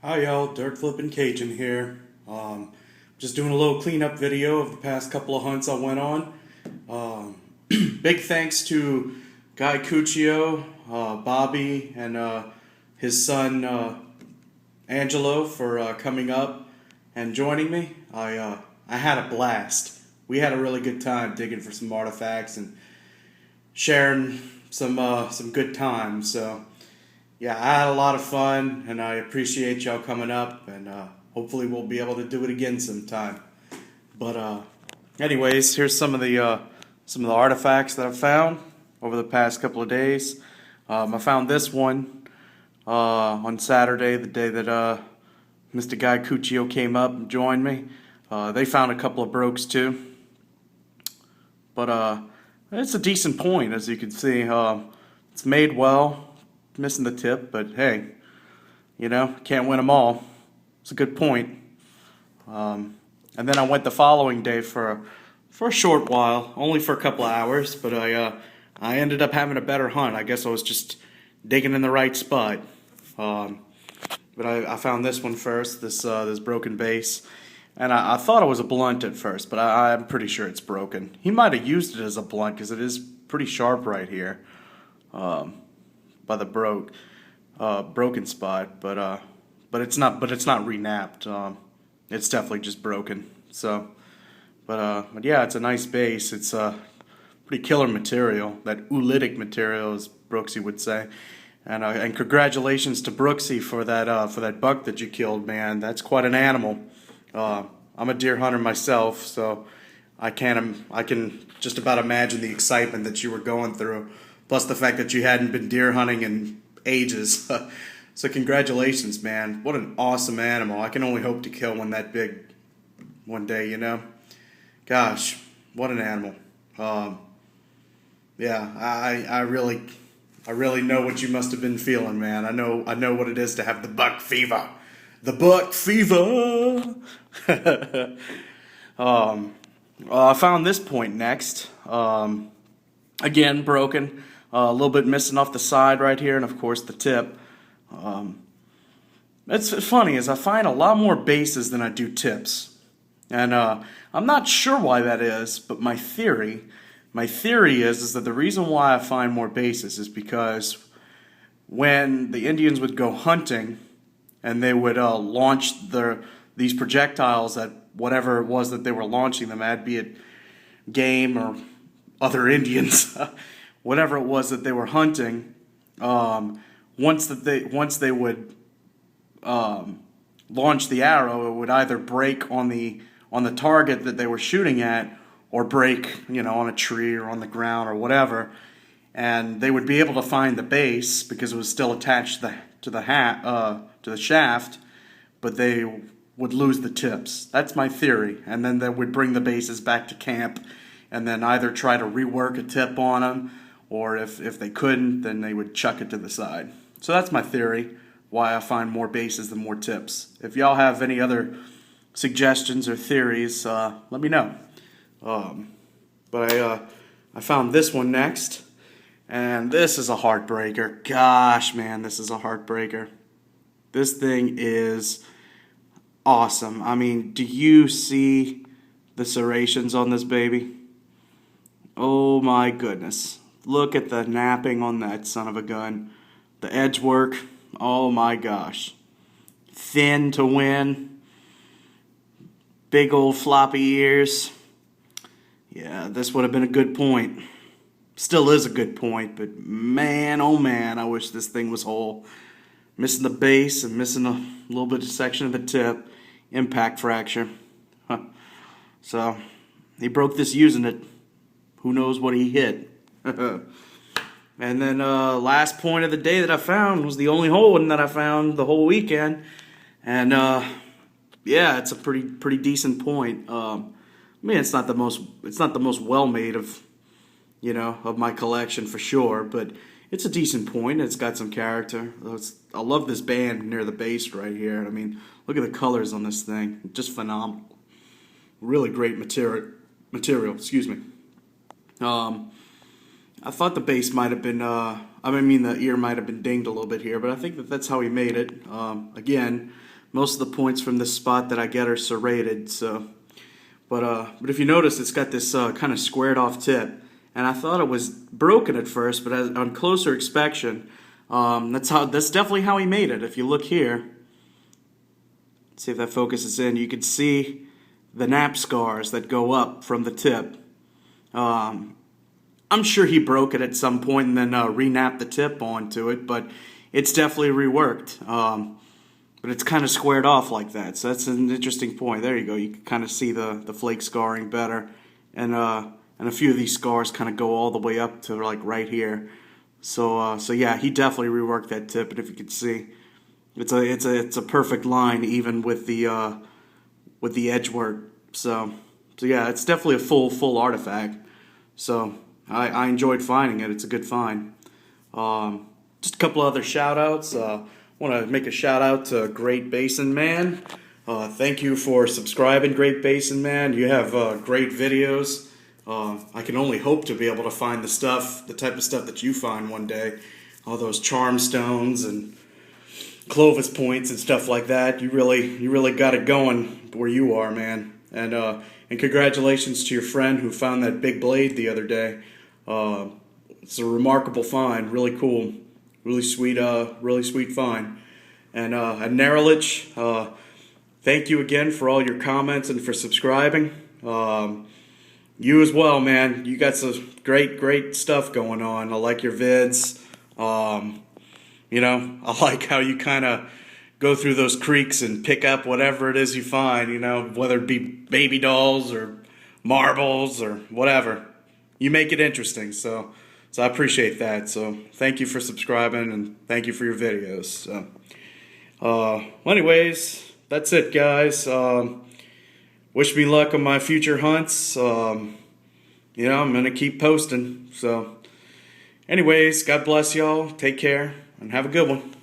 Hi y'all, Dirt Flippin' Cajun here. Just doing a little cleanup video of the past couple of hunts I went on. Big thanks to Guy Cuccio, Bobby, and his son Angelo for coming up and joining me. I had a blast. We had a really good time digging for some artifacts and sharing some good times. So yeah, I had a lot of fun, and I appreciate y'all coming up, and hopefully we'll be able to do it again sometime. But anyways, here's some of the artifacts that I found over the past couple of days. I found this one on Saturday, the day that Mr. Guy Cuccio came up and joined me. They found a couple of brokes too, but it's a decent point, as you can see. It's made well. Missing the tip, but hey, can't win them all. It's a good point. And then I went the following day for a short while, only for a couple of hours, but I ended up having a better hunt. I guess I was just digging in the right spot. But I found this one first, this broken base, and I thought it was a blunt at first, but I'm pretty sure it's broken. He might have used it as a blunt because it is pretty sharp right here. By the broken spot, but it's not renapped. It's definitely just broken. So, but yeah, it's a nice base. It's a pretty killer material. That oolitic material, as Brooksy would say. And congratulations to Brooksy for that buck that you killed, man. That's quite an animal. I'm a deer hunter myself, so I can just about imagine the excitement that you were going through. Plus the fact that you hadn't been deer hunting in ages. So congratulations, man. What an awesome animal. I can only hope to kill one that big one day, Gosh, what an animal. Yeah, I really know what you must have been feeling, man. I know what it is to have the buck fever. The buck fever. I found this point next. Again, broken. A little bit missing off the side right here, and of course the tip. It's funny, is I find a lot more bases than I do tips. And I'm not sure why that is, but my theory is that the reason why I find more bases is because when the Indians would go hunting and they would launch these projectiles at whatever it was that they were launching them at, be it game or other Indians, whatever it was that they were hunting, once they would launch the arrow, it would either break on the target that they were shooting at, or break, on a tree or on the ground or whatever, and they would be able to find the base because it was still attached to the shaft, but they would lose the tips. That's my theory, and then they would bring the bases back to camp, and then either try to rework a tip on them, or if they couldn't, then they would chuck it to the side. So that's my theory, why I find more bases than more tips. If y'all have any other suggestions or theories, let me know. But I found this one next, and this is a heartbreaker. Gosh, man, this is a heartbreaker. This thing is awesome. I mean, do you see the serrations on this baby? Oh my goodness. Look at the napping on that son of a gun. The edge work. Oh my gosh. Thin to win. Big old floppy ears. Yeah, this would have been a good point. Still is a good point, but man, oh man, I wish this thing was whole. Missing the base and missing a little bit of section of the tip. Impact fracture. So, he broke this using it. Who knows what he hit. And then last point of the day that I found was the only whole one that I found the whole weekend. And yeah, it's a pretty decent point. I mean, it's not the most well made of my collection for sure, but it's a decent point. It's got some character. I love this band near the base right here. I mean, look at the colors on this thing. Just phenomenal. Really great material. Excuse me. I thought the base might have been, the ear might have been dinged a little bit here, but I think that's how he made it. Again, most of the points from this spot that I get are serrated. So, but if you notice, it's got this kind of squared off tip, and I thought it was broken at first, but on closer inspection, that's definitely how he made it. If you look here, see if that focuses in, you can see the nap scars that go up from the tip. I'm sure he broke it at some point and then re-napped the tip onto it, but it's definitely reworked. But it's kind of squared off like that, so that's an interesting point. There you go. You can kind of see the flake scarring better, and a few of these scars kind of go all the way up to like right here. So yeah, he definitely reworked that tip, and if you can see, it's a perfect line even with the edge work. So yeah, it's definitely a full artifact. So I enjoyed finding it. It's a good find. Just a couple other shout outs. I want to make a shout out to Great Basin Man. Thank you for subscribing, Great Basin Man. You have great videos. I can only hope to be able to find the type of stuff that you find one day. All those charm stones and Clovis points and stuff like that. You really got it going where you are, man. And congratulations to your friend who found that big blade the other day. It's a remarkable find. Really cool. Really sweet find. And Nerelich, thank you again for all your comments and for subscribing. You as well, man. You got some great stuff going on. I like your vids. You know, I like how you kind of go through those creeks and pick up whatever it is you find, you know, whether it be baby dolls or marbles or whatever. You make it interesting, so I appreciate that. So thank you for subscribing and thank you for your videos. So, well, anyways, that's it, guys. Wish me luck on my future hunts. You know, I'm going to keep posting. So, anyways, God bless y'all. Take care and have a good one.